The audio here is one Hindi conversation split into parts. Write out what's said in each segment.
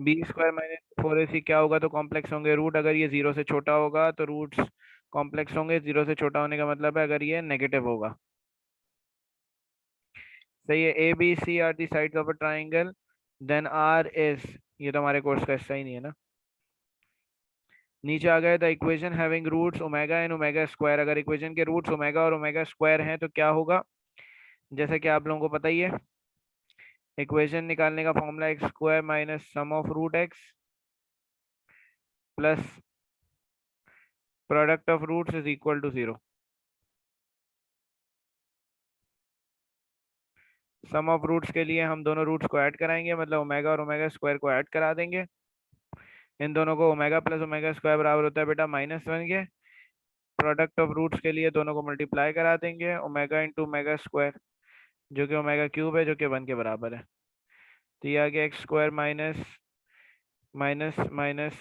बी स्क्वायर माइनस 4ac क्या होगा, तो कॉम्प्लेक्स होंगे रूट, अगर ये जीरो से छोटा होगा तो रूट्स कॉम्प्लेक्स होंगे, जीरो से छोटा होने का मतलब है अगर ये नेगेटिव होगा। सही है। A B C are the sides of a triangle, then R is, ये तो हमारे कोर्स का हिस्सा ही नहीं है ना। नीचे आ गए, the equation having roots omega and omega square, अगर इक्वेशन के रूट्स ओमेगा और ओमेगा स्क्वायर हैं तो क्या होगा, जैसा कि आप लोगों को पता ही है, इक्वेशन निकालने का formula x square minus sum of root x plus product of roots is equal to zero. Sum of roots के लिए हम दोनों रूट्स को ऐड कराएंगे, मतलब ओमेगा और ओमेगा स्क्वायर को ऐड करा देंगे। इन दोनों को ओमेगा प्लस ओमेगा स्क्वायर बराबर होता है बेटा -1 के। प्रोडक्ट ऑफ रूट्स के लिए दोनों को मल्टीप्लाई करा देंगे, ओमेगा इंटू ओमेगा स्क्वायर, जो कि ओमेगा क्यूब है, जो कि 1 के बराबर है। तो ये आ गया x square minus minus minus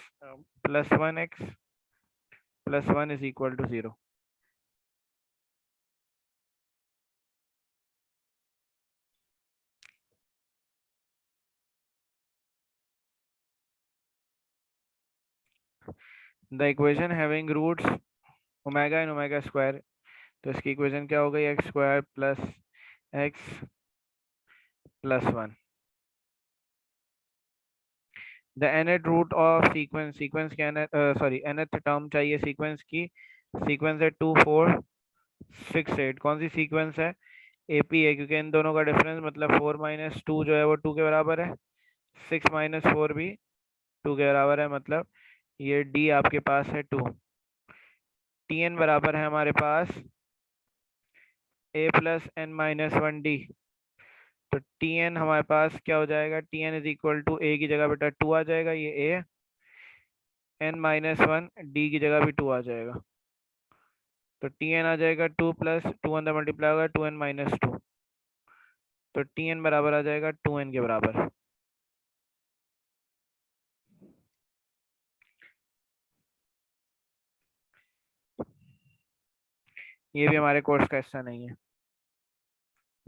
+1 x +1 is equal to zero. The equation having roots omega and omega square, तो इसकी इक्वेशन क्या हो गई, x square plus x +1। The nth root of sequence, sequence के सॉरी nth टर्म चाहिए सीक्वेंस की। सीक्वेंस है 2 4 6 8, कौन सी सीक्वेंस है, एपी है, क्योंकि इन दोनों का डिफरेंस मतलब 4 - 2 जो है वो 2 के बराबर है, 6 - 4 भी 2 के बराबर है, मतलब ये डी आपके पास है 2। टी एन बराबर है हमारे पास a + n - 1 डी। तो टी एन हमारे पास क्या हो जाएगा, T N is equal to A की जगह बेटा 2 आ जाएगा, ये ए, n - 1 डी की जगह भी 2 आ जाएगा। तो टी एन आ जाएगा 2 + 2 अंदर मल्टीप्लाई होगा 2n - 2, तो टी एन बराबर आ जाएगा 2n के बराबर। ये भी हमारे कोर्स का हिस्सा नहीं है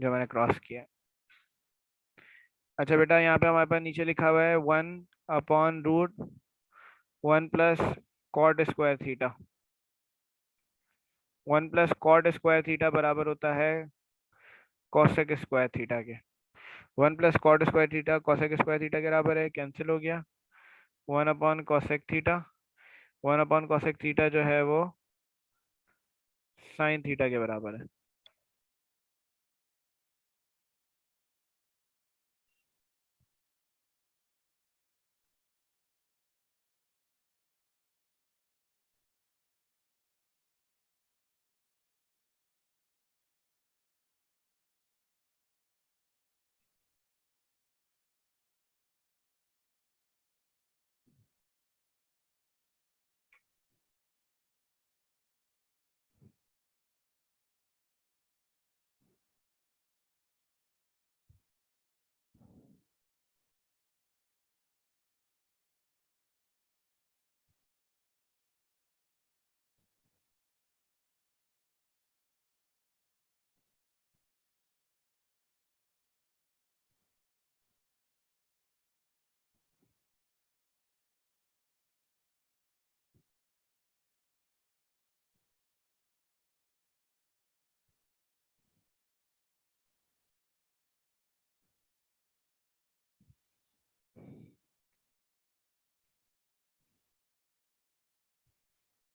जो मैंने क्रॉस किया है। अच्छा बेटा, यहाँ पे हमारे पास नीचे लिखा हुआ है 1/√1 plus cot square theta. 1 plus cot square theta बराबर होता है कॉसेक स्क्वायर थीटा के। 1 plus cot square theta cosec square theta के बराबर है, कैंसिल हो गया। 1/कॉसेक थीटा, 1/कॉसेक थीटा जो है वो साइन थीटा के बराबर है।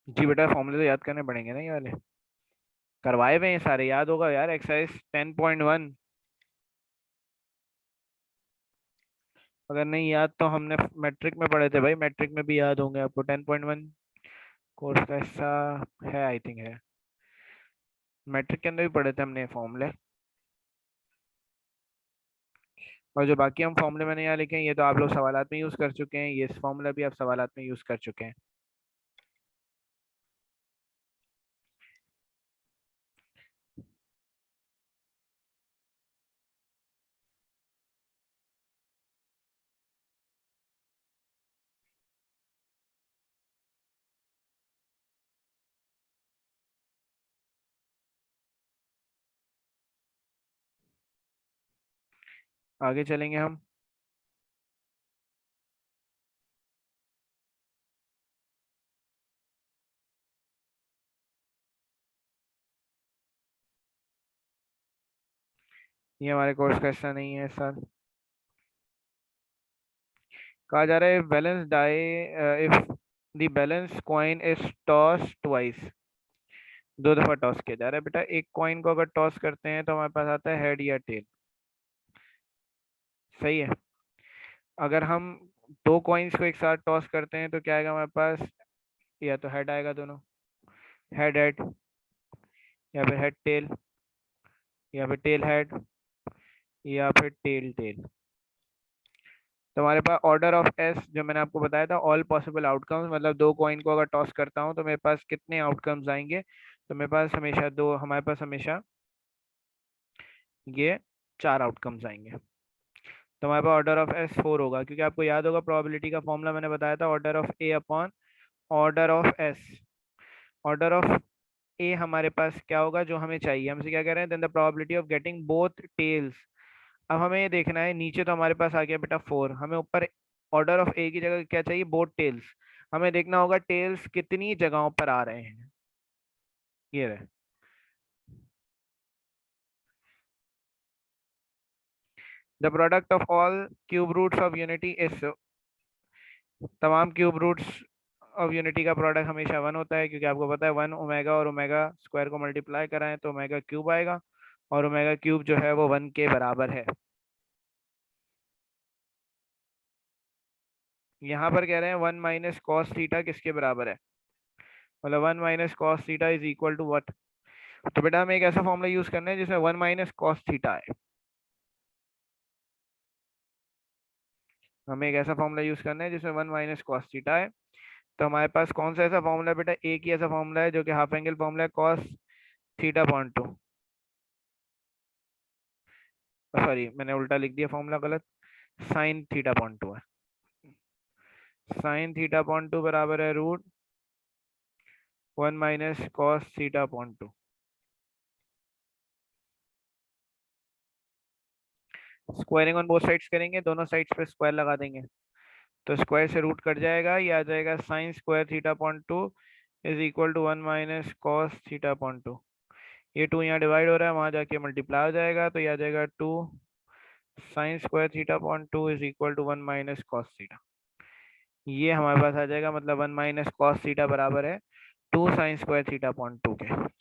जी बेटा, फॉर्मूले तो याद करने पड़ेंगे ना, ये वाले करवाए हुए हैं सारे, याद होगा यार, एक्सरसाइज 10.1। अगर नहीं याद तो हमने मैट्रिक में पढ़े थे भाई, मैट्रिक में भी याद होंगे आपको, 10.1 कोर्स का हिस्सा है, आई थिंक है। मैट्रिक के अंदर भी पढ़े थे हमने फॉर्मूले। और जो बाकी हम फॉर्मूले मैंने यहाँ लिखे हैं, ये तो आप लोग सवालात में यूज कर चुके हैं, ये फॉर्मूला भी आप सवालात में यूज कर चुके हैं। आगे चलेंगे हम। ये हमारे कोर्स का हिस्सा नहीं है इस साल। कहा जा रहा है balance die, if the balance coin is toss twice, दो दफा टॉस किया जा रहा है बेटा। एक कॉइन को अगर टॉस करते हैं तो हमारे पास आता है हेड या टेल। सही है। अगर हम दो कॉइन्स को एक साथ टॉस करते हैं तो क्या आएगा हमारे पास, या तो हेड आएगा दोनों, हेड हेड, या फिर हेड टेल, या फिर टेल हेड, या फिर टेल टेल। तो हमारे पास ऑर्डर ऑफ एस जो मैंने आपको बताया था, ऑल पॉसिबल आउटकम्स, मतलब दो कॉइन को अगर टॉस करता हूँ तो मेरे पास कितने आउटकम्स आएंगे, तो मेरे पास हमेशा दो, हमारे पास हमेशा ये चार आउटकम्स आएंगे। तो हमारे पास ऑर्डर ऑफ एस 4 होगा, क्योंकि आपको याद होगा प्रोबेबिलिटी का फॉर्मूला मैंने बताया था, order of A upon order of S. Order of A हमारे पास क्या होगा, जो हमें चाहिए, हमसे क्या कह रहे हैं, then the probability of getting both tails. अब हमें ये देखना है, नीचे तो हमारे पास आ गया बेटा 4, हमें ऊपर ऑर्डर ऑफ ए की जगह क्या चाहिए, बोथ टेल्स। हमें देखना होगा टेल्स कितनी जगहों पर आ रहे हैं। ये रहे, the product of all cube roots of unity is, तमाम क्यूब रूट्स ऑफ यूनिटी का प्रोडक्ट हमेशा 1 होता है, क्योंकि आपको पता है 1 ओमेगा और ओमेगा स्क्वायर को मल्टीप्लाई कराएं तो ओमेगा क्यूब आएगा, और ओमेगा क्यूब जो है वो 1 के बराबर है। यहाँ पर कह रहे हैं 1 माइनस कॉस थीटा किसके बराबर है, मतलब 1 minus cos theta is equal to what. तो बेटा हमें एक ऐसा फॉर्मूला यूज करना है जिसमें 1 माइनस कॉस थीटा है। हमें एक ऐसा फॉर्मूला यूज करना है जिसमें 1 माइनस कॉस थीटा है। तो हमारे पास कौन सा ऐसा फॉर्मूला है बेटा, एक ही ऐसा फॉर्मूला है जो कि हाफ एंगल फॉर्मूला है, cos theta point two, sorry मैंने उल्टा लिख दिया फॉर्मूला, गलत, साइन थीटा पॉइंट टू है। साइन थीटा पॉइंट टू बराबर है root 1 minus cos theta point two. Squaring on both sides करेंगे, दोनों साइड्स पे स्क्वायर लगा देंगे, तो स्क्वायर से रूट कट जाएगा, ये आ जाएगा sine square theta point two is equal to 1 minus cos theta point two. ये 2 यहाँ डिवाइड हो रहा है, वहां जाके मल्टीप्लाई हो जाएगा, तो ये आ जाएगा 2 sine square theta point two is equal to 1 minus cos theta. ये हमारे पास आ जाएगा, मतलब 1 माइनस कॉस थीटा बराबर है 2 sine square theta point to के।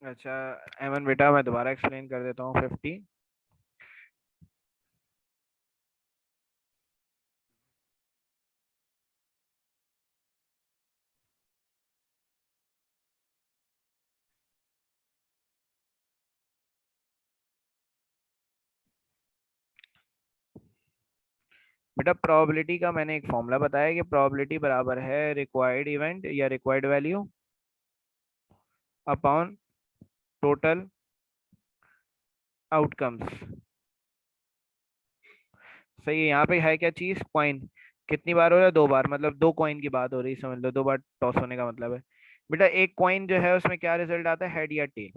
अच्छा एमन बेटा, मैं दोबारा एक्सप्लेन कर देता हूँ 50। बेटा प्रोबेबिलिटी का मैंने एक फॉर्मूला बताया कि प्रोबेबिलिटी बराबर है रिक्वायर्ड इवेंट या required value upon total outcomes. सही है, यहाँ पे है क्या चीज, कॉइन। कितनी बार हो रहा है, दो बार, मतलब दो कॉइन की बात हो रही है, समझ लो, दो बार टॉस होने का मतलब है। बेटा एक कॉइन जो है उसमें क्या रिजल्ट आता है, हेड या टेल।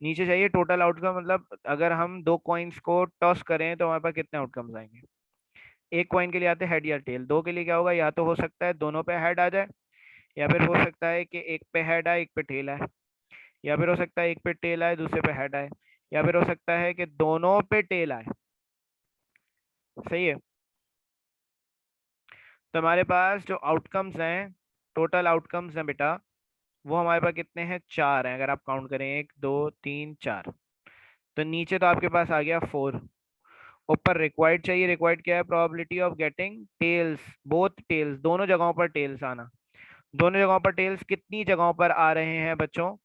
नीचे चाहिए टोटल आउटकम, मतलब अगर हम दो कॉइन्स को टॉस करें तो हमारे पास कितने आउटकम्स आएंगे। एक कॉइन के लिए आते हैं हेड या टेल, दो के लिए क्या होगा, या तो हो सकता है दोनों पे हेड आ जाए, या फिर हो सकता है कि एक पे हेड आए एक पे टेल आए, या फिर हो सकता है एक पे टेल आए दूसरे पे हेड आए, या फिर हो सकता है कि दोनों पे टेल आए। सही है। तो हमारे पास जो आउटकम्स हैं, टोटल आउटकम्स हैं बेटा, वो हमारे पास कितने हैं, चार हैं, अगर आप काउंट करें, एक दो तीन चार। तो नीचे तो आपके पास आ गया 4, ऊपर रिक्वायर्ड चाहिए, रिक्वायर्ड क्या है, probability of getting tails, both tails, दोनों जगहों पर टेल्स आना। दोनों जगहों पर टेल्स कितनी जगहों पर आ रहे हैं बच्चों?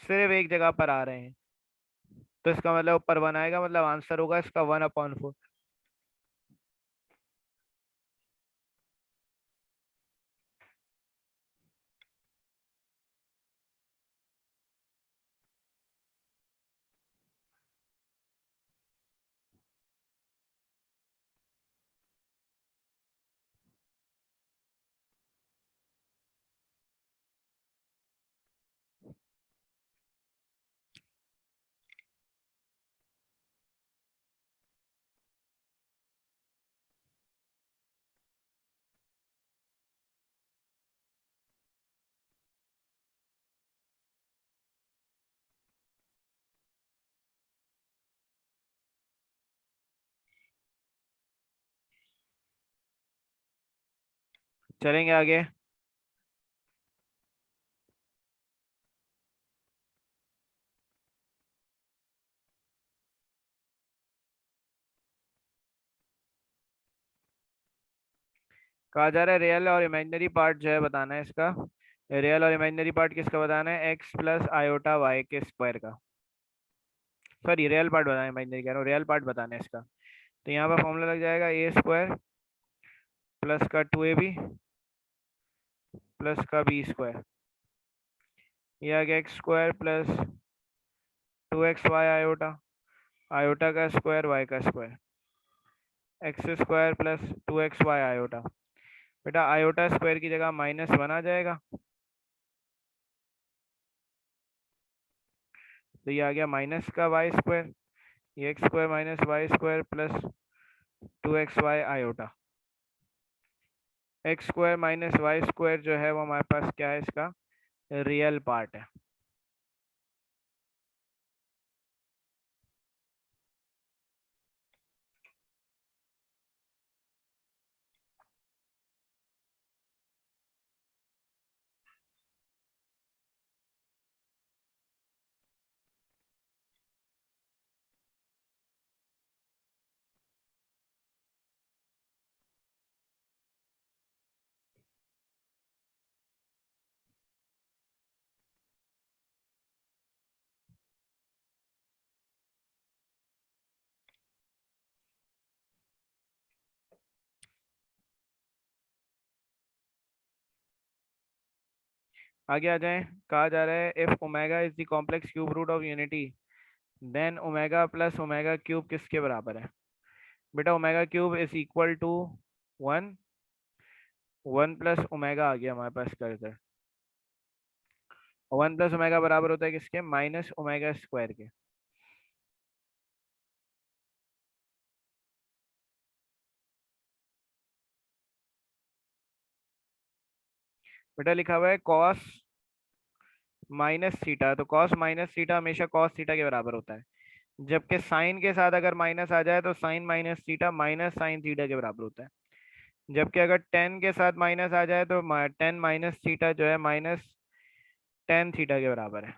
सिर्फ एक जगह पर आ रहे हैं। तो इसका मतलब ऊपर 1 आएगा, मतलब आंसर होगा इसका 1/4। चलेंगे आगे। कहा जा रहा है रियल और इमेजिनरी पार्ट जो है बताना है इसका। रियल और इमेजिनरी पार्ट किसका बताना है? एक्स प्लस आयोटा वाई के स्क्वायर का। सॉरी, रियल पार्ट बताना है, इमेजिनरी कह रहा हूँ, रियल पार्ट बताना है इसका। तो यहाँ पर फॉर्मूला लग जाएगा ए स्क्वायर प्लस का 2ab प्लस का बी स्क्वायर। ये आ गया x square plus 2xy iota, iota का स्क्वायर वाई का square, x square plus 2xy iota. बेटा आयोटा स्क्वायर की जगह -1 आ जाएगा, तो ये आ गया माइनस का वाई स्क्वायर, ये x square minus y square plus 2xy iota. X square minus y square जो है वो हमारे पास क्या है? इसका रियल पार्ट है। आगे आ जाएं। कहा जा रहा है if omega is the complex cube root of unity then omega plus omega cube किसके बराबर है? बेटा omega cube is equal to 1, 1 plus omega आ गया हमारे पास कर इधर। 1 प्लस ओमेगा बराबर होता है किसके? माइनस ओमेगा स्क्वायर के। बेटा लिखा हुआ है कॉस माइनस थीटा, तो कॉस माइनस थीटा हमेशा कॉस थीटा के बराबर होता है। जबकि साइन के साथ अगर माइनस आ जाए तो sine minus theta minus sine theta के बराबर होता है। जबकि अगर टेन के साथ माइनस आ जाए तो टेन माइनस थीटा जो है माइनस टेन थीटा के बराबर है।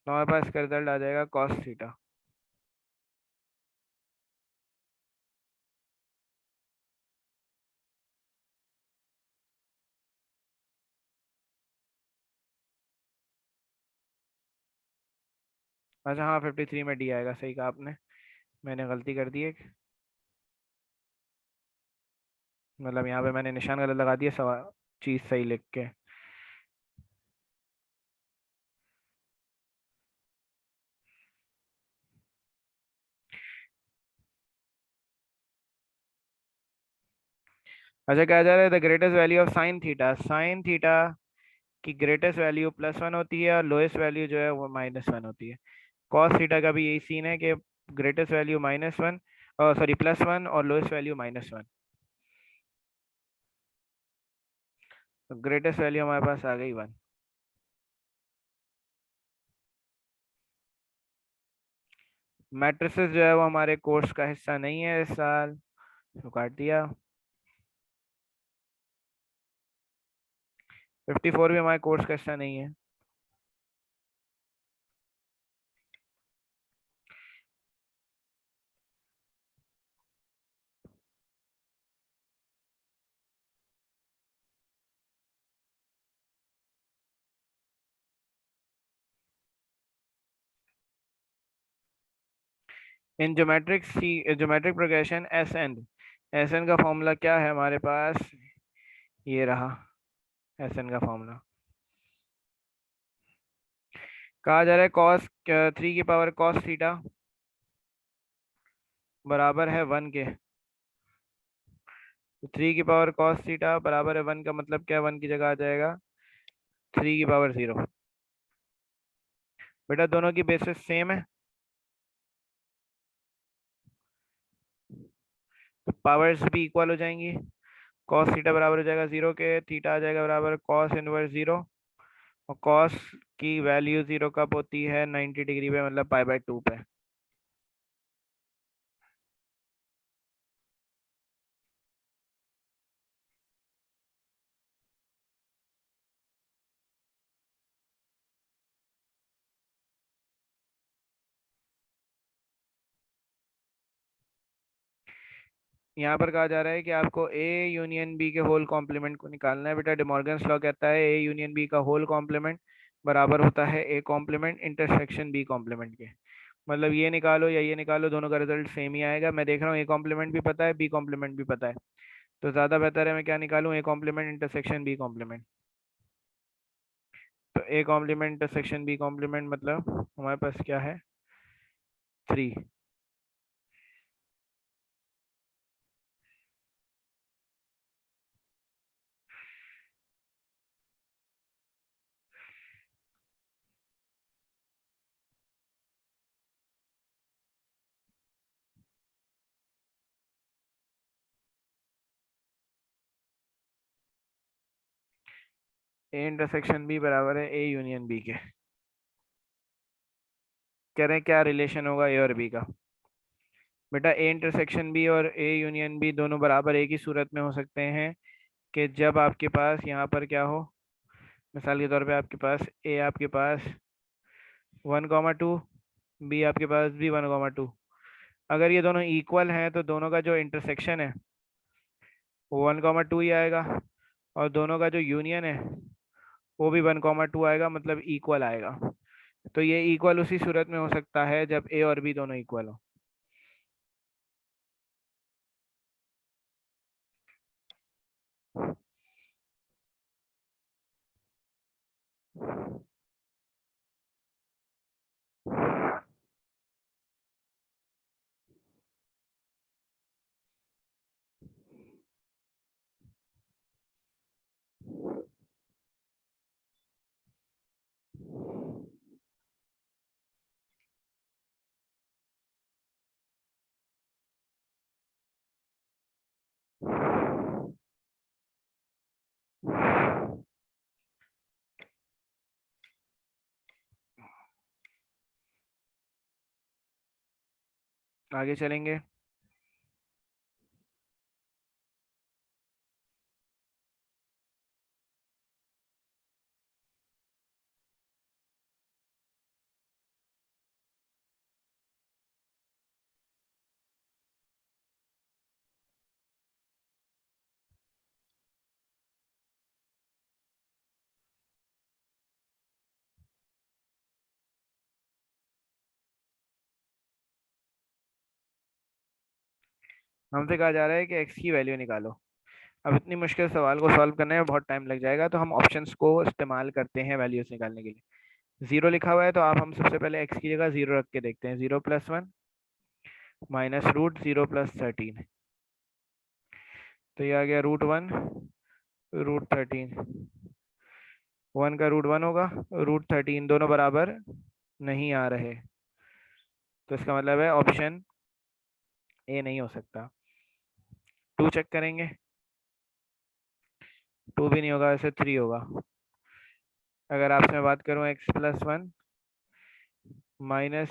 तो हमारे पास इसका रिजल्ट आ जाएगा कॉस थीटा। अच्छा हाँ, 53 में डी आएगा, सही कहा आपने, मैंने गलती कर दी एक। मतलब यहाँ पे मैंने निशान गलत लगा दिया, सवाल चीज सही लिख के। अच्छा कहा जा रहा है the greatest value of sine theta, sine theta की ग्रेटेस्ट वैल्यू +1 होती है और लोएस्ट वैल्यू जो है वो -1 होती है। कॉस थीटा का भी यही सीन है कि ग्रेटेस्ट वैल्यू -1, सॉरी +1 और लोएस्ट वैल्यू -1। तो ग्रेटेस्ट वैल्यू हमारे पास आ गई 1। मैट्रिसेस जो है वो हमारे कोर्स का हिस्सा नहीं है इस साल, तो काट दिया। 54 भी हमारे कोर्स का हिस्सा नहीं है। इन ज्योमेट्रिक प्रोग्रेशन एस एन का फॉर्मूला क्या है हमारे पास, ये रहा एस एन का फॉर्मूला। कहा जा रहा है कॉस 3 की पावर कॉस थीटा बराबर है 1 के। 3 की पावर कॉस थीटा बराबर है 1 का मतलब क्या, 1 की जगह आ जाएगा 3 की पावर 0। बेटा दोनों की बेसिस सेम है, तो पावर्स भी इक्वल हो जाएंगी। कॉस थीटा बराबर हो जाएगा 0 के, थीटा आ जाएगा बराबर कॉस इनवर्स 0, और कॉस की वैल्यू 0 कब होती है, 90 डिग्री पे, मतलब पाई/2 पे। यहाँ पर कहा जा रहा है कि आपको ए यूनियन बी के होल कॉम्प्लीमेंट को निकालना है। बेटा डिमॉर्गन्स लॉ कहता है ए यूनियन बी का होल कॉम्प्लीमेंट बराबर होता है A complement intersection B complement के। मतलब ये निकालो या ये निकालो, दोनों का रिजल्ट सेम ही आएगा। मैं देख रहा हूँ ए कॉम्प्लीमेंट भी पता है, बी कॉम्प्लीमेंट भी पता है, तो ज़्यादा बेहतर है मैं क्या निकालूँ, A complement intersection B complement. तो A complement intersection B complement मतलब हमारे पास क्या है, 3। ए इंटरसेक्शन बी बराबर है ए यूनियन बी के। कह रहे हैं क्या रिलेशन होगा ए और बी का। बेटा ए इंटरसेक्शन बी और ए यूनियन बी दोनों बराबर एक ही सूरत में हो सकते हैं, कि जब आपके पास यहाँ पर क्या हो, मिसाल के तौर पे आपके पास ए आपके पास 1,2, बी आपके पास भी 1,2। अगर ये दोनों इक्वल हैं तो दोनों का जो इंटरसेक्शन है वो 1,2 ही आएगा, और दोनों का जो यूनियन है वो भी 1,2 आएगा, मतलब इक्वल आएगा। तो ये इक्वल उसी सूरत में हो सकता है जब ए और बी दोनों इक्वल हो। आगे चलेंगे। हमसे कहा जा रहा है कि एक्स की वैल्यू निकालो। अब इतनी मुश्किल सवाल को सॉल्व करने में बहुत टाइम लग जाएगा, तो हम ऑप्शंस को इस्तेमाल करते हैं वैल्यूज निकालने के लिए। 0 लिखा हुआ है तो आप हम सबसे पहले एक्स की जगह 0 रख के देखते हैं। 0+1 माइनस √0+13, तो ये आ गया √1 √13। 1 का √1 होगा, √13 दोनों बराबर नहीं आ रहे, तो इसका मतलब है ऑप्शन ए नहीं हो सकता। 2 चेक करेंगे, 2 भी नहीं होगा, ऐसे 3 होगा। अगर आपसे मैं बात करूं x+1 minus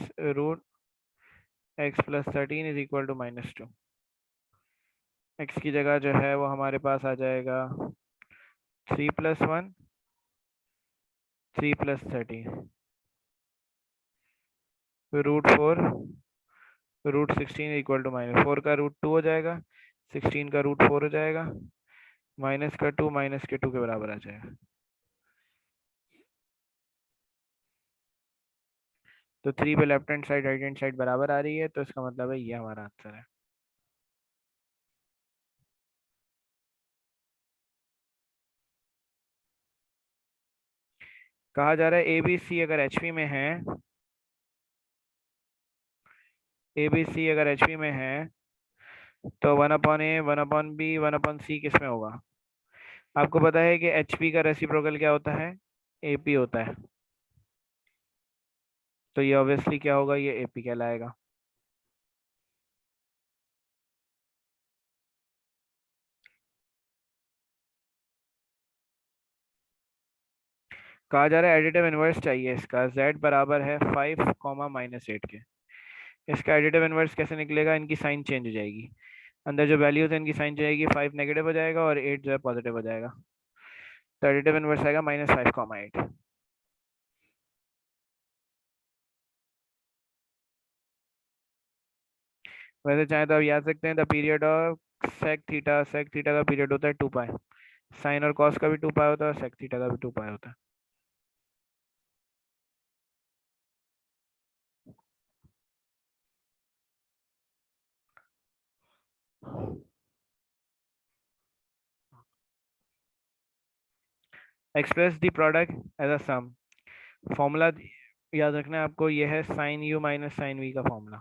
√x+13 is equal to -2, x की जगह जो है वो हमारे पास आ जाएगा 3+1 3+13 √4 √16 इक्वल टू -4 का √2 हो जाएगा, 16 का √4 हो जाएगा, माइनस का 2 माइनस के 2 के बराबर आ जाएगा। तो 3 पे left hand side right hand side बराबर आ रही है, तो इसका मतलब है ये हमारा आंसर है। कहा जा रहा है ए बी सी अगर एचपी में है, ए बी सी अगर एचपी में है तो 1/a 1/b 1/c किस में होगा? आपको पता है कि एचपी का रेसिप्रोकल क्या होता है? एपी होता है। तो ये ऑब्वियसली क्या होगा, ये एपी कहलाएगा। कहा जा रहा है एडिटिव इनवर्स चाहिए इसका, z बराबर है 5, -8 के। इसका एडिटिव इनवर्स कैसे निकलेगा? इनकी साइन चेंज हो जाएगी, अंदर जो वैल्यूज है इनकी साइन जाएगी, 5 नेगेटिव हो जाएगा और 8 जो है पॉजिटिव हो जाएगा। तो एडिटिव इनवर्स आएगा -5, 8। वैसे चाहे तो आप याद सकते हैं the period of sec theta का पीरियड होता है 2 पाई। साइन और कॉस का भी 2 पाई होता है और सेक थीटा का भी 2 पाई होता है। Express the product as a sum. Formula याद रखना है आपको, यह है sine you minus sine we का फॉर्मूला।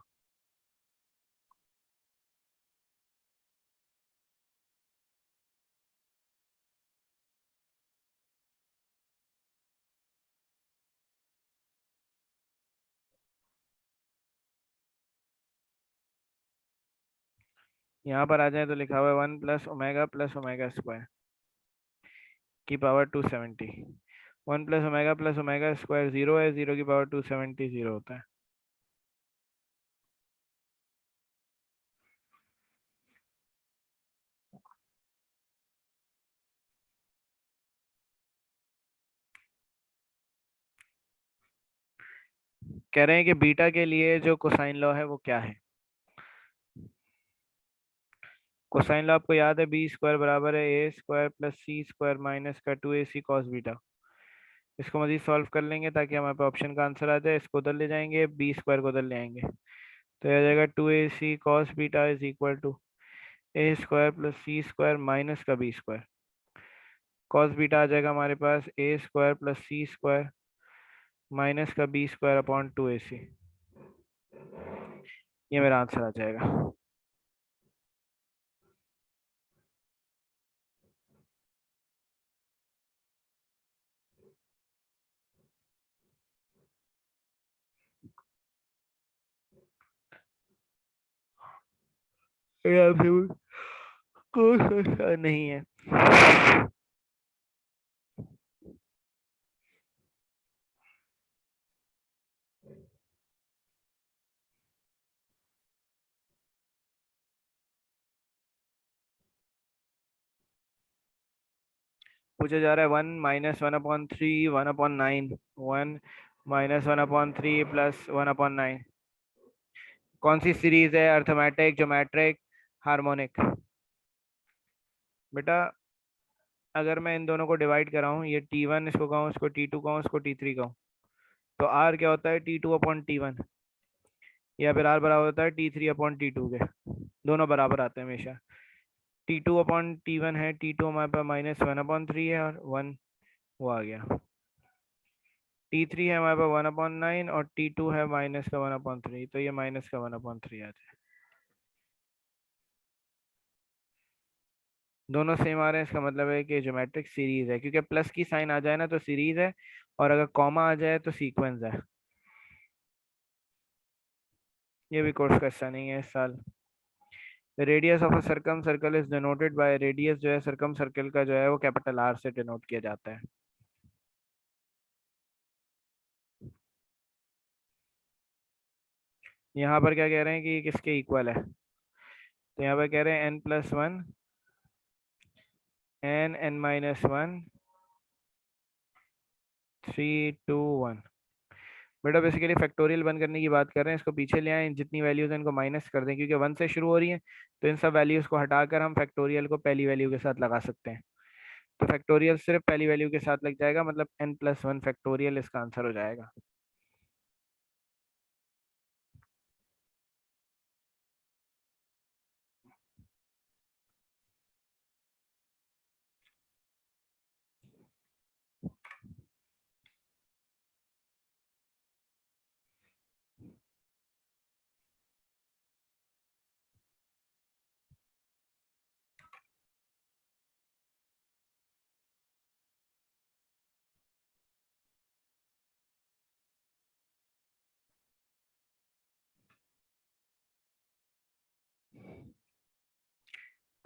यहाँ पर आ जाए तो लिखा हुआ है 1 + ओमेगा की पावर 270। 1 + ओमेगा 0 है, 0 की पावर 270 0 होता है। कह रहे हैं कि बीटा के लिए जो कोसाइन लॉ है वो क्या है? कोसाइन लॉ आपको याद है, b² बराबर है a² + c² माइनस का 2ac cos बीटा। इसको मजीद सॉल्व कर लेंगे ताकि हमारे पास ऑप्शन का आंसर आ जाए। इसको उधर ले जाएंगे, b² को उधर ले आएंगे, तो यह आ जाएगा 2ac cos beta is equal to a² + c² minus का b²। cos बीटा आ जाएगा हमारे पास a² + c² माइनस का b²/2ac। ये मेरा आंसर आ जाएगा। ये आपसे कोई समस्या नहीं है। पूछा जा रहा है 1 - 1/3 1/9, 1 - 1/3 + 1/9 कौन सी सीरीज है? Arithmetic, geometric, harmonic? बेटा अगर मैं इन दोनों को डिवाइड कराऊं, ये T1 इसको कहूँ, इसको T2 कहूँ, इसको T3 कहूँ, तो R क्या होता है? T2/T1। या फिर R बराबर होता है T3/T2 के। दोनों बराबर आते हैं हमेशा। T2/T1 है, T2 हमारे पास -1/3 है और 1 वो आ गया। T3 है हमारे पास 1/9 और T2 है माइनस का 1/3, तो ये माइनस का 1/3 आ जाए। दोनों सेम आ रहे हैं, इसका मतलब है कि ज्योमेट्रिक सीरीज है, क्योंकि प्लस की साइन आ जाए ना तो सीरीज है, और अगर कॉमा आ जाए तो सीक्वेंस है। ये भी कोर्स का हिस्सा नहीं है इस साल। Radius of a circum circle is denoted by, radius जो है सर्कम सर्कल का जो है वो कैपिटल R से डिनोट किया जाता है। यहाँ पर क्या कह रहे हैं कि ये किसके इक्वल है? तो यहाँ पर कह रहे हैं n+1 n(n-1) 3 2 1। बेटा बेसिकली फैक्टोरियल बंद करने की बात कर रहे हैं, इसको पीछे ले आए, जितनी वैल्यूज हैं इनको माइनस कर दें, क्योंकि 1 से शुरू हो रही है, तो इन सब वैल्यूज को हटाकर हम फैक्टोरियल को पहली वैल्यू के साथ लगा सकते हैं। तो फैक्टोरियल सिर्फ पहली वैल्यू के साथ लग जाएगा, मतलब n+1 फैक्टोरियल इसका आंसर हो जाएगा।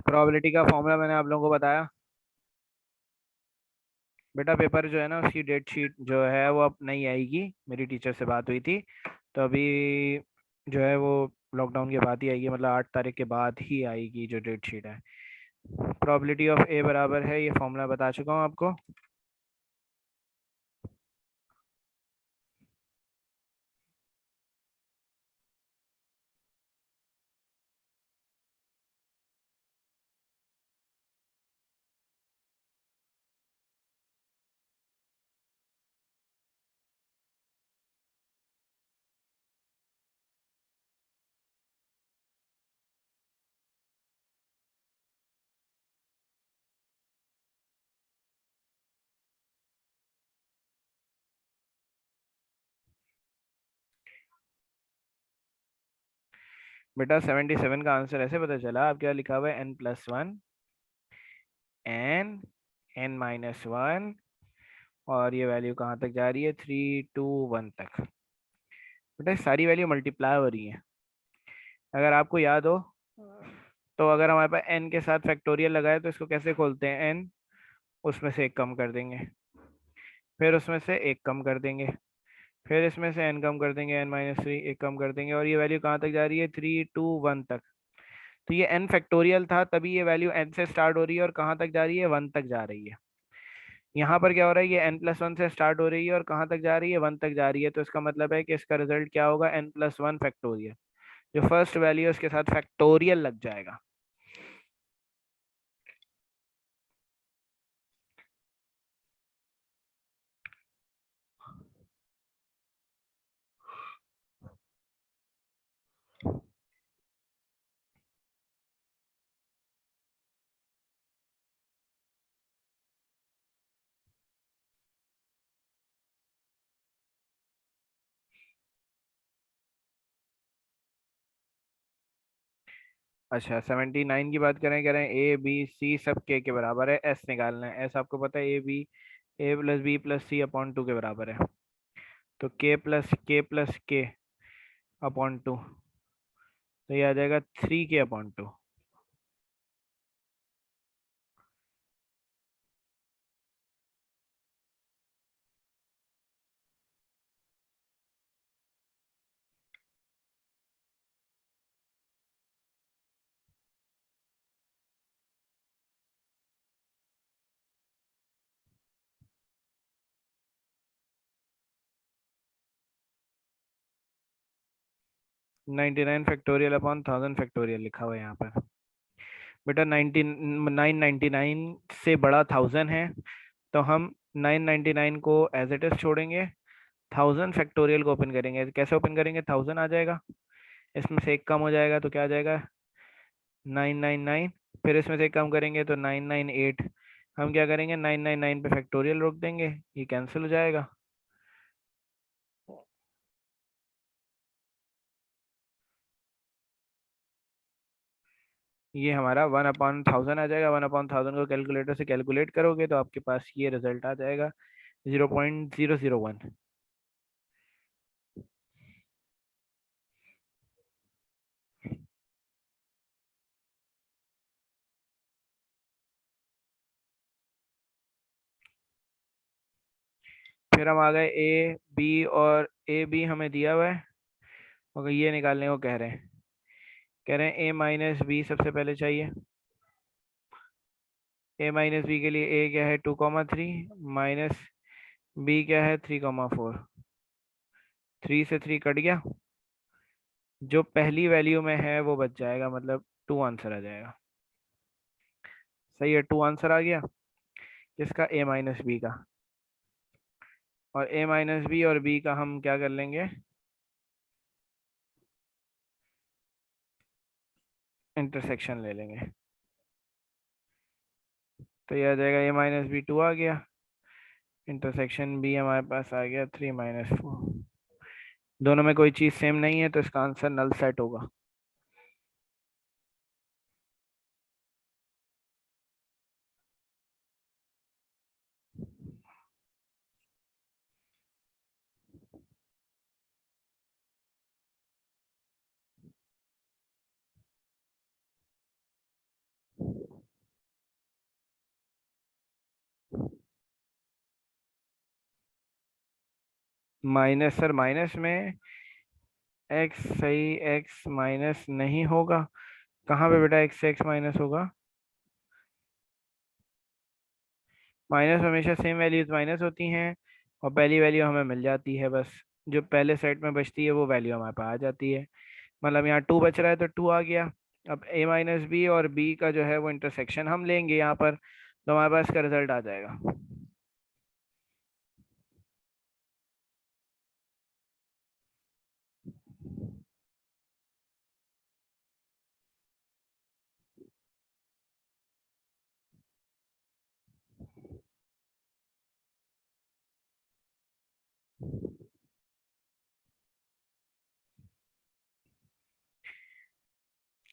प्रोबेबिलिटी का फॉर्मूला मैंने आप लोगों को बताया। बेटा पेपर जो है ना उसकी डेट शीट जो है वो अब नहीं आएगी, मेरी टीचर से बात हुई थी, तो अभी जो है वो लॉकडाउन के बाद ही आएगी, मतलब 8 तारीख के बाद ही आएगी जो डेट शीट है। प्रोबेबिलिटी ऑफ ए बराबर है, ये फॉर्मूला बता चुका हूँ आपको। बेटा 77 का आंसर ऐसे पता चला, आप क्या लिखा हुआ है n+1, n n-1, और ये वैल्यू कहाँ तक जा रही है, 3 2 1 तक। बेटा ये सारी वैल्यू मल्टीप्लाई हो रही है। अगर आपको याद हो तो अगर हमारे पास n के साथ फैक्टोरियल लगाए तो इसको कैसे खोलते हैं, n उसमें से एक कम कर देंगे, फिर उसमें से एक कम कर देंगे, फिर इसमें से n कम कर देंगे, n-3 एक कम कर देंगे, और ये वैल्यू कहाँ तक जा रही है, 3 2 1 तक। तो ये n फैक्टोरियल था, तभी ये वैल्यू n से स्टार्ट हो रही है और कहाँ तक जा रही है, 1 तक जा रही है। यहाँ पर क्या हो रहा है, ये n+1 से स्टार्ट हो रही है और कहाँ तक जा रही है, 1 तक जा रही है, तो इसका मतलब है कि इसका रिजल्ट क्या होगा, n+1 फैक्टोरियल। जो फर्स्ट वैल्यू है उसके साथ फैक्टोरियल लग जाएगा। अच्छा 79 की बात करें, कह रहे हैं ए बी सी सब के बराबर है, एस निकालना है। एस आपको पता है, a+b+c/2 के बराबर है, तो k+k+k अपॉन टू, तो ये आ जाएगा 3k/2। 99 फैक्टोरियल अपॉन 1000 फैक्टोरियल लिखा हुआ है यहाँ पर। बेटा 999 से बड़ा 1000 है, तो हम 999 को एज इट इज छोड़ेंगे, 1000 फैक्टोरियल को ओपन करेंगे। कैसे ओपन करेंगे, 1000 आ जाएगा, इसमें से एक कम हो जाएगा तो क्या आ जाएगा, 999, फिर इसमें से एक कम करेंगे तो 998। हम क्या करेंगे, 999 पे फैक्टोरियल रोक देंगे, ये कैंसिल हो जाएगा। ये हमारा 1/1000 आ जाएगा। 1/1000 को कैलकुलेटर से कैलकुलेट करोगे तो आपके पास ये रिजल्ट आ जाएगा, 0.001। फिर हम आ गए ए बी, और ए बी हमें दिया हुआ है, मगर ये निकालने को कह रहे हैं, कह रहे हैं a-b सबसे पहले चाहिए। a-b के लिए a क्या है, 2,3, माइनस b क्या है, 3,4। 3 से 3 कट गया, जो पहली वैल्यू में है वो बच जाएगा, मतलब 2 आंसर आ जाएगा। सही है, 2 आंसर आ गया किसका, a-b का। और a-b और b का हम क्या कर लेंगे, इंटरसेक्शन ले लेंगे, तो ये आ जाएगा a-b 2 आ गया, इंटरसेक्शन b हमारे पास आ गया 3 - 4। दोनों में कोई चीज सेम नहीं है तो इसका आंसर नल सेट होगा। माइनस सर, माइनस में एक्स सही, एक्स माइनस नहीं होगा। कहाँ पे बेटा एक्स से एक्स माइनस होगा? माइनस हमेशा सेम वैल्यूज माइनस होती हैं, और पहली वैल्यू हमें मिल जाती है बस। जो पहले सेट में बचती है वो वैल्यू हमारे पास आ जाती है। मतलब यहाँ टू बच रहा है तो टू आ गया। अब ए माइनस बी और बी का जो है वो इंटरसेक्शन हम लेंगे यहाँ पर, तो हमारे पास इसका रिजल्ट आ जाएगा।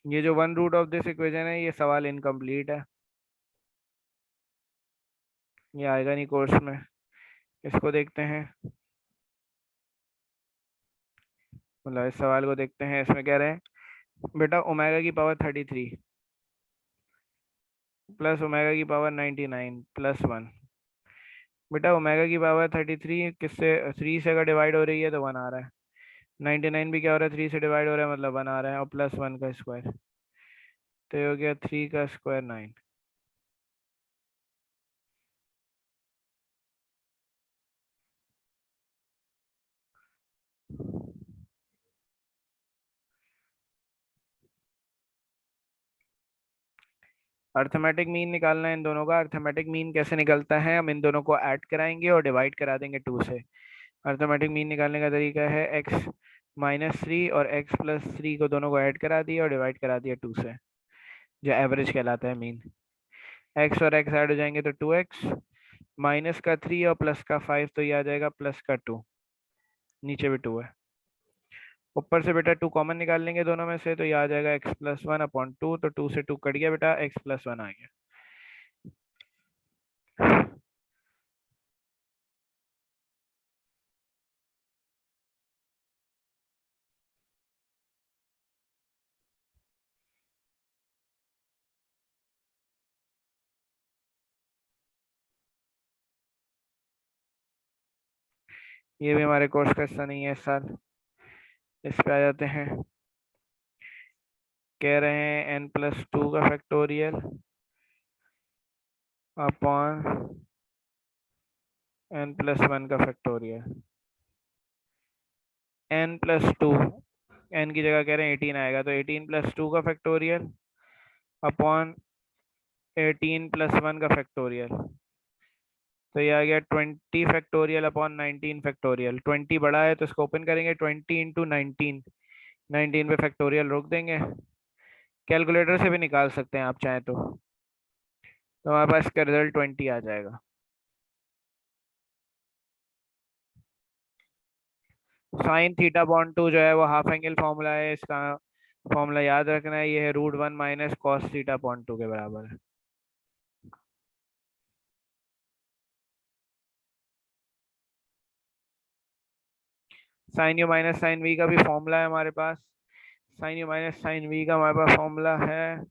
ये जो one root of this equation है, ये सवाल इनकम्प्लीट है, ये आएगा नहीं कोर्स में। इसको देखते हैं, मतलब इस सवाल को देखते हैं। इसमें कह रहे हैं बेटा ओमेगा की पावर 33 प्लस ओमेगा की पावर 99 प्लस 1। बेटा ओमेगा की पावर 33 किससे, थ्री से अगर डिवाइड हो रही है तो वन आ रहा है। 99 भी क्या हो रहा है, थ्री से डिवाइड हो रहा है मतलब वन आ रहा है, और प्लस वन का स्क्वायर, तो ये हो गया थ्री का स्क्वायर 9। अर्थमेटिक मीन निकालना है इन दोनों का। अर्थमेटिक मीन कैसे निकलता है, हम इन दोनों को ऐड कराएंगे और डिवाइड करा देंगे टू से। अर्थमेटिक मीन निकालने का तरीका है एक्स माइनस थ्री और एक्स प्लस थ्री को दोनों को ऐड करा दिया और डिवाइड करा दिया टू से, जो एवरेज कहलाता है मीन। एक्स और एक्स ऐड हो जाएंगे तो टू एक्स, माइनस का थ्री और प्लस का फाइव, तो ये आ जाएगा प्लस का टू। नीचे भी टू है, ऊपर से बेटा टू कॉमन निकाल लेंगे दोनों में से, तो ये आ जाएगा x plus one upon two, तो टू से टू कट गया बेटा, एक्स प्लस वन आ गया। ये भी हमारे कोर्स का हिस्सा नहीं है इस साल। इस पे आ जाते हैं। कह रहे हैं एन प्लस टू का factorial upon N plus one का factorial. N plus two, N की जगह कह रहे हैं 18 आएगा, तो 18 प्लस टू का फैक्टोरियल अपॉन 18 प्लस वन का फैक्टोरियल, तो ये आ गया 20 फैक्टोरियल अपॉन 19 फैक्टोरियल। 20 बड़ा है तो इसको ओपन करेंगे, 20 इंटू 19, 19 पे फैक्टोरियल रोक देंगे। कैलकुलेटर से भी निकाल सकते हैं आप चाहें तो हमारे पास इसका रिजल्ट 20 आ जाएगा। साइन थीटा अपॉन टू जो है वो हाफ एंगल फॉर्मूला है, इसका फॉर्मूला याद रखना है, ये है root one minus cos theta upon two के बराबर है। Sine you minus sine we का भी फॉर्मूला है हमारे पास। Sine you minus sine we का हमारे पास फॉर्मूला है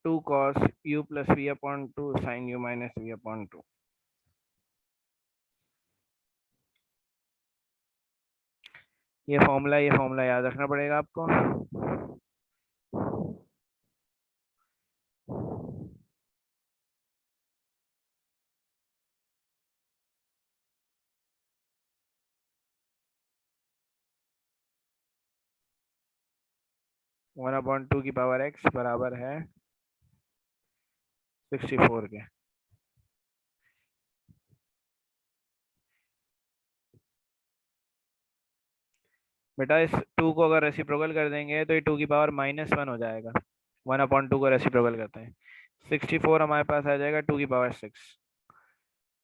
two cos U plus V upon two sine you minus V upon two. ये फॉर्मूला याद रखना पड़ेगा आपको। 1/2 की पावर एक्स बराबर है 64 के। बेटा इस टू को अगर रेसिप्रोकल कर देंगे तो ये टू की पावर माइनस वन हो जाएगा। 1/2 को रेसिप्रोकल करते हैं, 64 हमारे पास आ जाएगा टू की पावर सिक्स।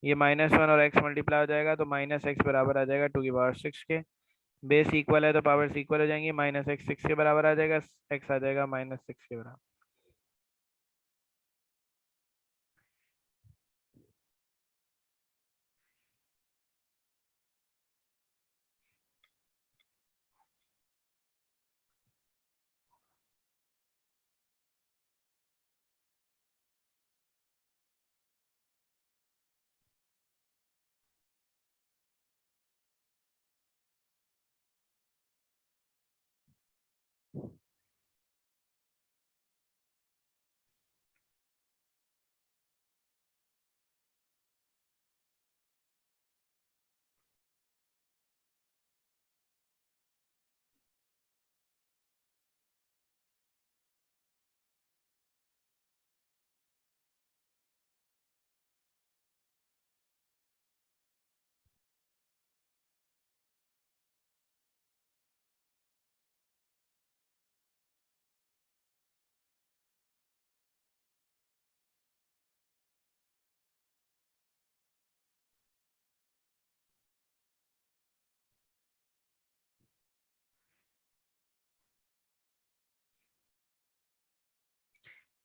ये माइनस वन और एक्स मल्टीप्लाई हो जाएगा तो माइनस एक्स बराबर आ जाएगा टू की पावर सिक्स के। बेस इक्वल है तो पावर्स इक्वल हो जाएंगी, माइनस एक्स सिक्स के बराबर आ जाएगा, एक्स आ जाएगा माइनस सिक्स के बराबर।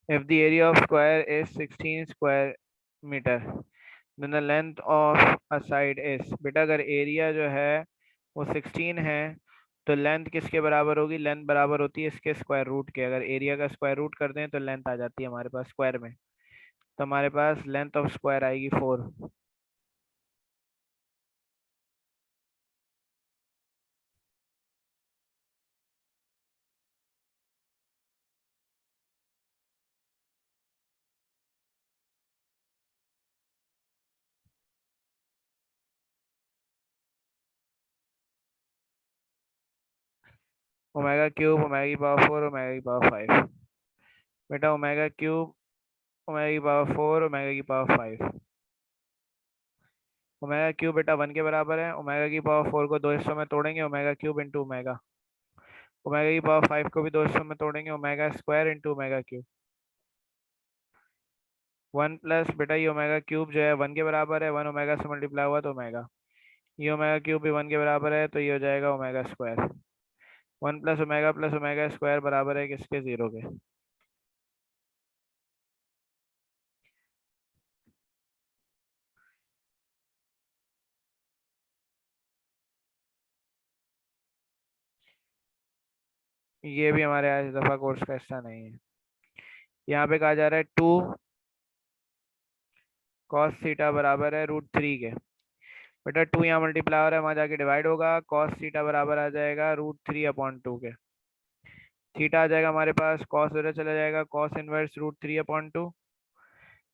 If the area of square is 16 square meter, then the length of a side is, बेटा अगर एरिया जो है वो 16 है तो लेंथ किसके बराबर होगी? लेंथ बराबर होती है इसके स्क्वायर रूट के। अगर एरिया का स्क्वायर रूट कर दें तो लेंथ आ जाती है हमारे पास स्क्वायर में। तो हमारे पास लेंथ ऑफ स्क्वायर आएगी 4। ओमेगा क्यूब ओमेगा की पावर 4 ओमेगा की पावर 5। बेटा ओमेगा क्यूब ओमेगा की पावर 4 ओमेगा की पावर 5। ओमेगा क्यूब बेटा 1 के बराबर है। ओमेगा की पावर 4 को दो हिस्सों में तोड़ेंगे, omega cube into omega. Omega की पावर 5 को भी दो हिस्सों में तोड़ेंगे, omega square into omega cube. 1 plus बेटा ये ओमेगा क्यूब जो है 1 के बराबर है, 1 ओमेगा से मल्टीप्लाई हुआ तो ओमेगा। ये ओमेगा क्यूब भी 1 के बराबर है तो ये हो जाएगा omega square. 1 plus omega square बराबर है किसके? 0 के। ये भी हमारे आज दफा कोर्स का हिस्सा नहीं है। यहाँ पे कहा जा रहा है 2 कॉस थीटा बराबर है √3 के। बेटा 2 यहाँ मल्टीप्लाई हो रहा है, वहां जाके डिवाइड होगा। कॉस थीटा बराबर आ जाएगा √3/2 के। थीटा आ जाएगा हमारे पास, कॉस उधर चला जाएगा, कॉस इनवर्स √3/2।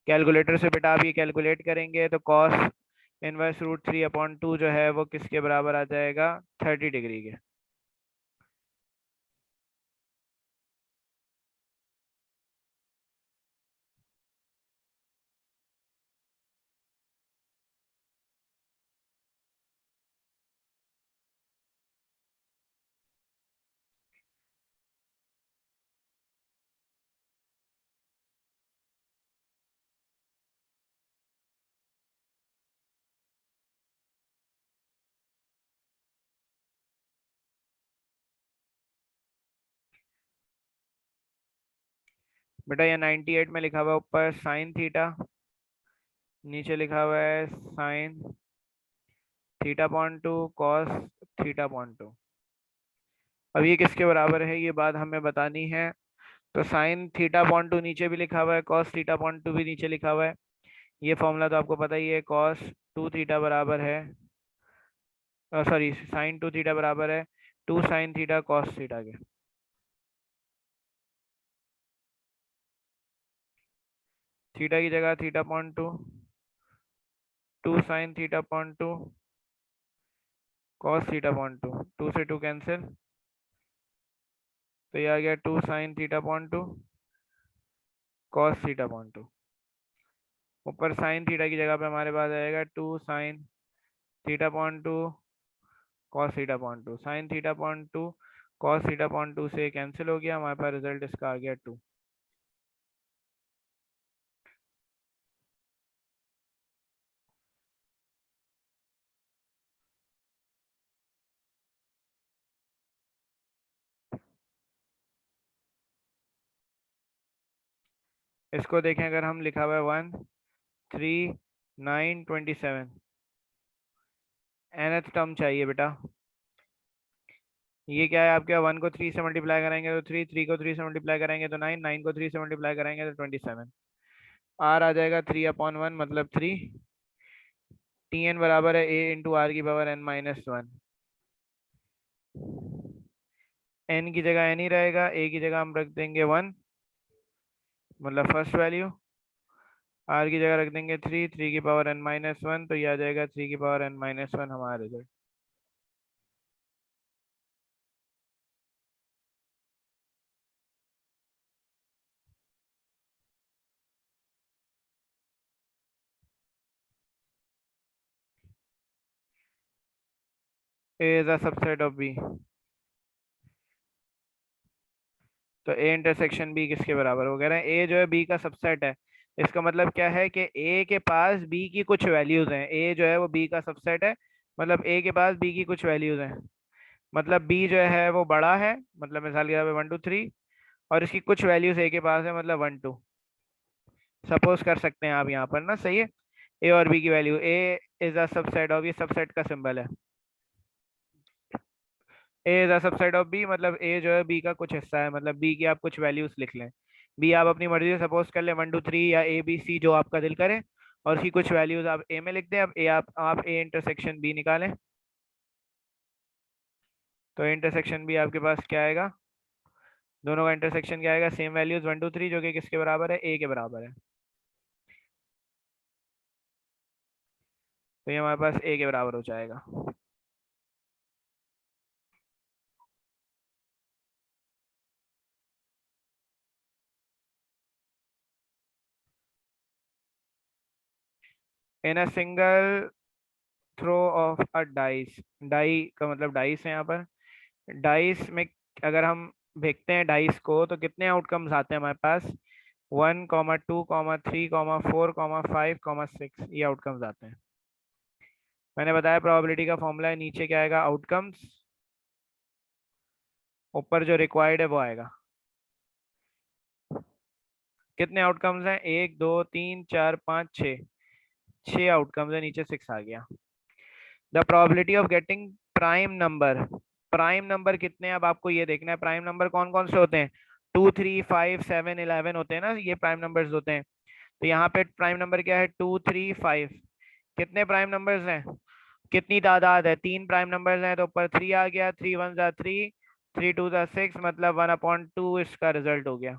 कैलकुलेटर से बेटा आप ये कैलकुलेट करेंगे तो कॉस इनवर्स √3/2 जो है वो किसके बराबर आ जाएगा? 30 डिग्री के। बेटा ये 98 में लिखा हुआ है ऊपर साइन थीटा, नीचे लिखा हुआ है साइन थीटा/2 कॉस थीटा/2। अब ये किसके बराबर है ये बात हमें बतानी है। तो साइन थीटा/2 नीचे भी लिखा हुआ है, कॉस थीटा/2 भी नीचे लिखा हुआ है। ये फॉर्मूला तो आपको पता ही है, कॉस 2 थीटा बराबर है, सॉरी साइन 2 थीटा बराबर है 2 साइन थीटा कॉस थीटा के। थीटा की जगह थीटा/2, 2 साइन थीटा/2 कॉस थीटा/2, 2 से 2 कैंसिल, तो ये आ गया 2 साइन थीटा/2 कॉस थीटा/2। ऊपर साइन थीटा की जगह पे हमारे पास आएगा 2 साइन थीटा/2 कॉस थीटा/2। साइन थीटा/2 कॉस थीटा/2 से कैंसिल हो गया, हमारे पास रिजल्ट इसका आ गया 2। इसको देखें अगर हम, लिखा हुआ है 1 3 9 27, nth टर्म चाहिए बेटा। ये क्या है आपके? 1 को 3 से मल्टीप्लाई करेंगे तो 3, 3 को 3 से मल्टीप्लाई करेंगे तो 9, 9 को 3 से मल्टीप्लाई करेंगे तो 27। आर आ जाएगा 3/1 मतलब 3। टी एन बराबर है ए इंटू आर की पावर n-1। एन की जगह एन ही रहेगा, ए की जगह हम रख देंगे 1 मतलब फर्स्ट वैल्यू। आर की जगह रख देंगे 3, 3 की पावर n-1, तो ये आ जाएगा 3 की पावर n-1 हमारा result. A is a subset of B, तो ए इंटरसेक्शन बी किसके बराबर हो? कह रहे हैं ए जो है बी का सबसेट है। इसका मतलब क्या है कि ए के पास बी की कुछ वैल्यूज हैं। ए जो है वो बी का सबसेट है, मतलब ए के पास बी की कुछ वैल्यूज हैं। मतलब बी जो है वो बड़ा है, मतलब मिसाल के तौर पे 1 2 3, और इसकी कुछ वैल्यूज ए के पास है, मतलब 1 2 सपोज कर सकते हैं आप यहाँ पर ना, सही है। ए और बी की value, A is a subset of, ये सबसेट का सिंबल है। A is a subset of B, मतलब ए जो है बी का कुछ हिस्सा है, मतलब बी की आप कुछ वैल्यूज लिख लें। बी आप अपनी मर्जी से सपोज कर लें 1 2 3, या ए बी सी जो आपका दिल करे, और उसकी कुछ वैल्यूज आप ए में लिख दें। अब ए आप ए इंटरसेक्शन बी निकालें, तो इंटरसेक्शन बी आपके पास क्या आएगा, दोनों का इंटरसेक्शन क्या आएगा, सेम वैल्यूज 1 2 3, जो कि किसके बराबर है, ए के बराबर है। तो ये हमारे पास ए के बराबर हो जाएगा। In a single throw of a dice, die का मतलब डाइस है यहाँ पर। डाइस में अगर हम देखते हैं डाइस को, तो कितने आउटकम्स आते हैं हमारे पास, 1 2 3 4 5 ये आउटकम्स आते हैं। मैंने बताया प्रोबेबिलिटी का फॉर्मूला है, नीचे क्या आएगा, आउटकम्स, ऊपर जो रिक्वायर्ड है वो आएगा। कितने आउटकम्स हैं, 1 2 3 4 5 6, 6 आउटकम्स है, नीचे 6 आ गया। The probability of getting prime number, prime number कितने हैं, अब आपको ये देखना है प्राइम नंबर कौन कौन से होते हैं, 2 3 5 7 11 होते हैं ना, ये प्राइम नंबर्स होते हैं। तो यहाँ पे प्राइम नंबर क्या है, 2 3 5। कितने प्राइम नंबर्स हैं, कितनी तादाद है, 3 प्राइम नंबर्स हैं, तो ऊपर 3 आ गया, 3 1 3, 3 2 6, मतलब 1/2 इसका रिजल्ट हो गया।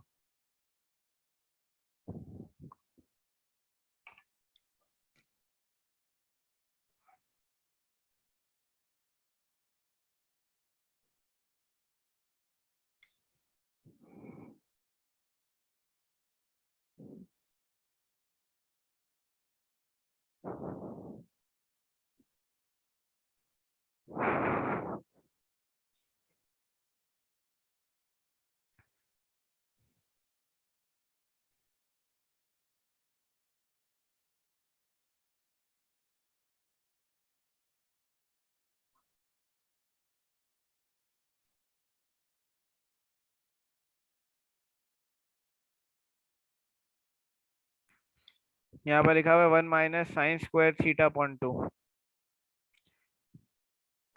यहाँ पर लिखा हुआ है 1 - sin² θ/2।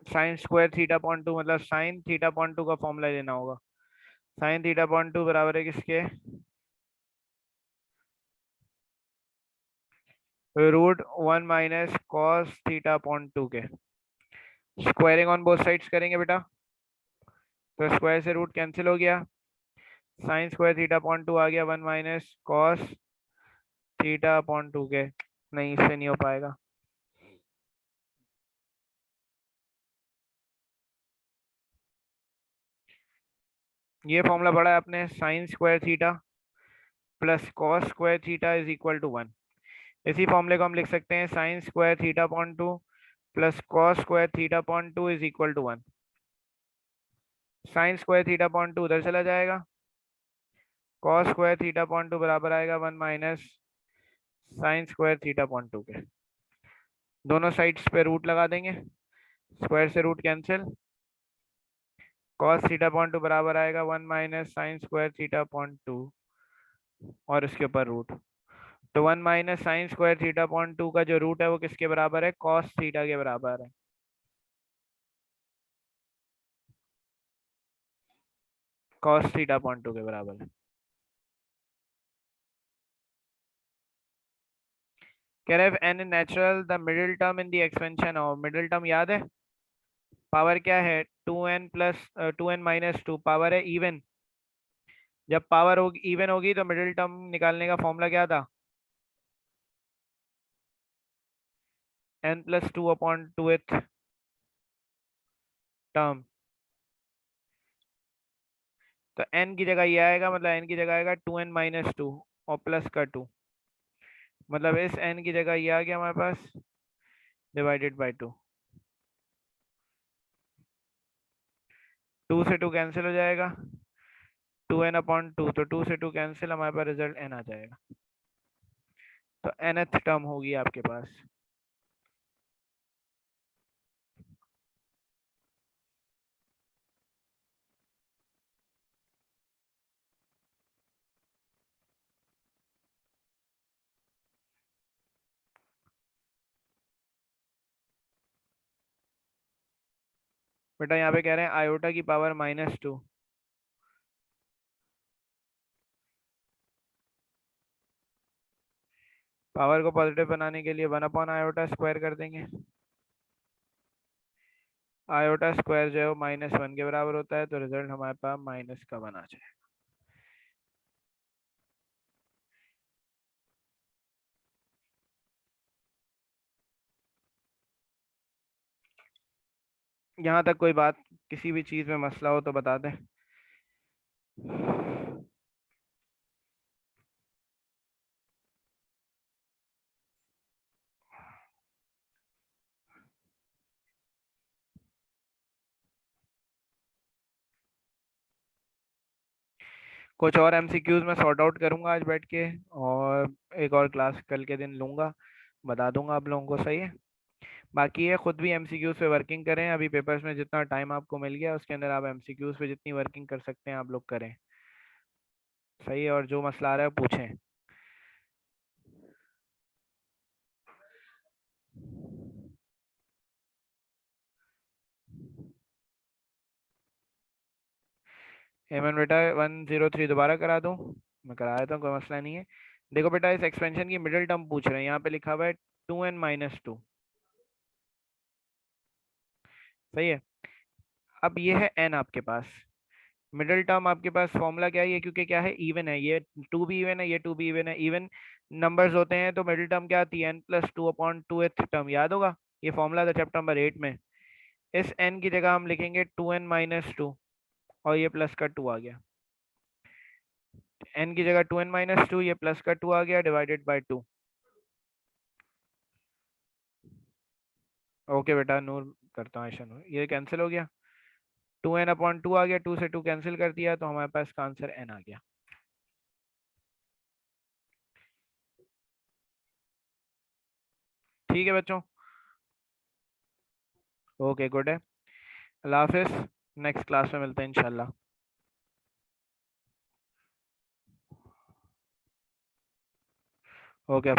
sin² θ/2 मतलब sin θ/2 का फॉर्मूला लेना होगा। sin θ/2 बराबर है किसके, √1 - cos θ/2 के। स्क्वायरिंग ऑन बोथ साइड्स करेंगे बेटा, तो स्क्वायर से रूट कैंसिल हो गया, sin²θ/2 आ गया 1 - cos θ/2 के। नहीं, इससे नहीं हो पाएगा। ये फॉर्मूला पढ़ा है आपने, sin² θ plus cos² θ is equal to 1। इसी फॉर्मूले को हम लिख सकते हैं, sin²θ/2 plus cos²θ/2 is equal to 1। sin²θ/2 उधर चला जाएगा, cos²θ/2 बराबर आएगा 1 - sin²θ/2 के। दोनों साइड्स पे रूट लगा देंगे, स्क्वायर से रूट कैंसिल, cos²θ/2 बराबर आएगा 1 - sin²θ/2 और इसके ऊपर रूट। तो 1 - sin²θ/2 का जो रूट है वो किसके बराबर है, cos थीटा के बराबर है। cos²θ/2 के बराबर है। कह रहे हैं n natural the middle term in the expansion of, middle term याद है, पावर क्या है, 2n + 2n - 2, पावर है इवन। जब पावर होगी इवन होगी तो मिडिल टर्म निकालने का फॉर्मूला क्या था, n + 2/2th टर्म। तो n की जगह ये आएगा, मतलब n की जगह आएगा 2n - 2 और प्लस का 2, मतलब इस n की जगह ये आ गया हमारे पास डिवाइडेड बाई 2। 2 से 2 कैंसिल हो जाएगा, 2n/2, तो 2 से 2 कैंसिल, हमारे पास रिजल्ट n आ जाएगा। तो nth टर्म होगी आपके पास। बेटा यहाँ पे कह रहे हैं आयोटा की पावर -2। पावर को पॉजिटिव बनाने के लिए 1/आयोटा स्क्वायर कर देंगे। आयोटा स्क्वायर जो है वो -1 के बराबर होता है, तो रिजल्ट हमारे पास माइनस का बना जाए। यहाँ तक कोई बात, किसी भी चीज में मसला हो तो बता दें। कुछ और एमसीक्यूज मैं सॉर्ट आउट करूंगा आज बैठ के, और एक और क्लास कल के दिन लूंगा, बता दूंगा आप लोगों को, सही है। बाकी ये खुद भी एमसीक्यूज पे वर्किंग करें, अभी पेपर्स में जितना टाइम आपको मिल गया उसके अंदर आप एमसीक्यूज पे जितनी वर्किंग कर सकते हैं आप लोग करें, सही है। और जो मसला आ रहा है पूछें। हेमन बेटा 103 दोबारा करा दूं? मैं करा देता हूँ, कोई मसला नहीं है। देखो बेटा, इस एक्सपेंशन की मिडिल टर्म पूछ रहे हैं, यहाँ पे लिखा हुआ है 2n-2, सही है। अब ये है n आपके पास, मिडिल टर्म आपके पास फॉर्मूला क्या है, ये क्योंकि क्या है, इवन है, ये 2 भी इवन है, ये 2 भी इवन है, इवन नंबर्स होते हैं तो मिडिल टर्म क्या आती है, n+2/2th टर्म, याद होगा, ये फॉर्मूला था चैप्टर नंबर 8 में। इस n की जगह हम लिखेंगे 2n-2, और ये प्लस का 2 आ गया, n की जगह 2n-2, ये प्लस का 2 आ गया, डिवाइडेड बाय 2। ओके बेटा, नूर करता हूँ ऐसा, नूर ये कैंसिल हो गया, 2n/2 आ गया, 2 से 2 कैंसिल कर दिया, तो हमारे पास का आंसर n आ गया। ठीक है बच्चों, ओके गुड है, अल्लाह हाफिज, नेक्स्ट क्लास में मिलते हैं इंशाल्लाह। ओके आप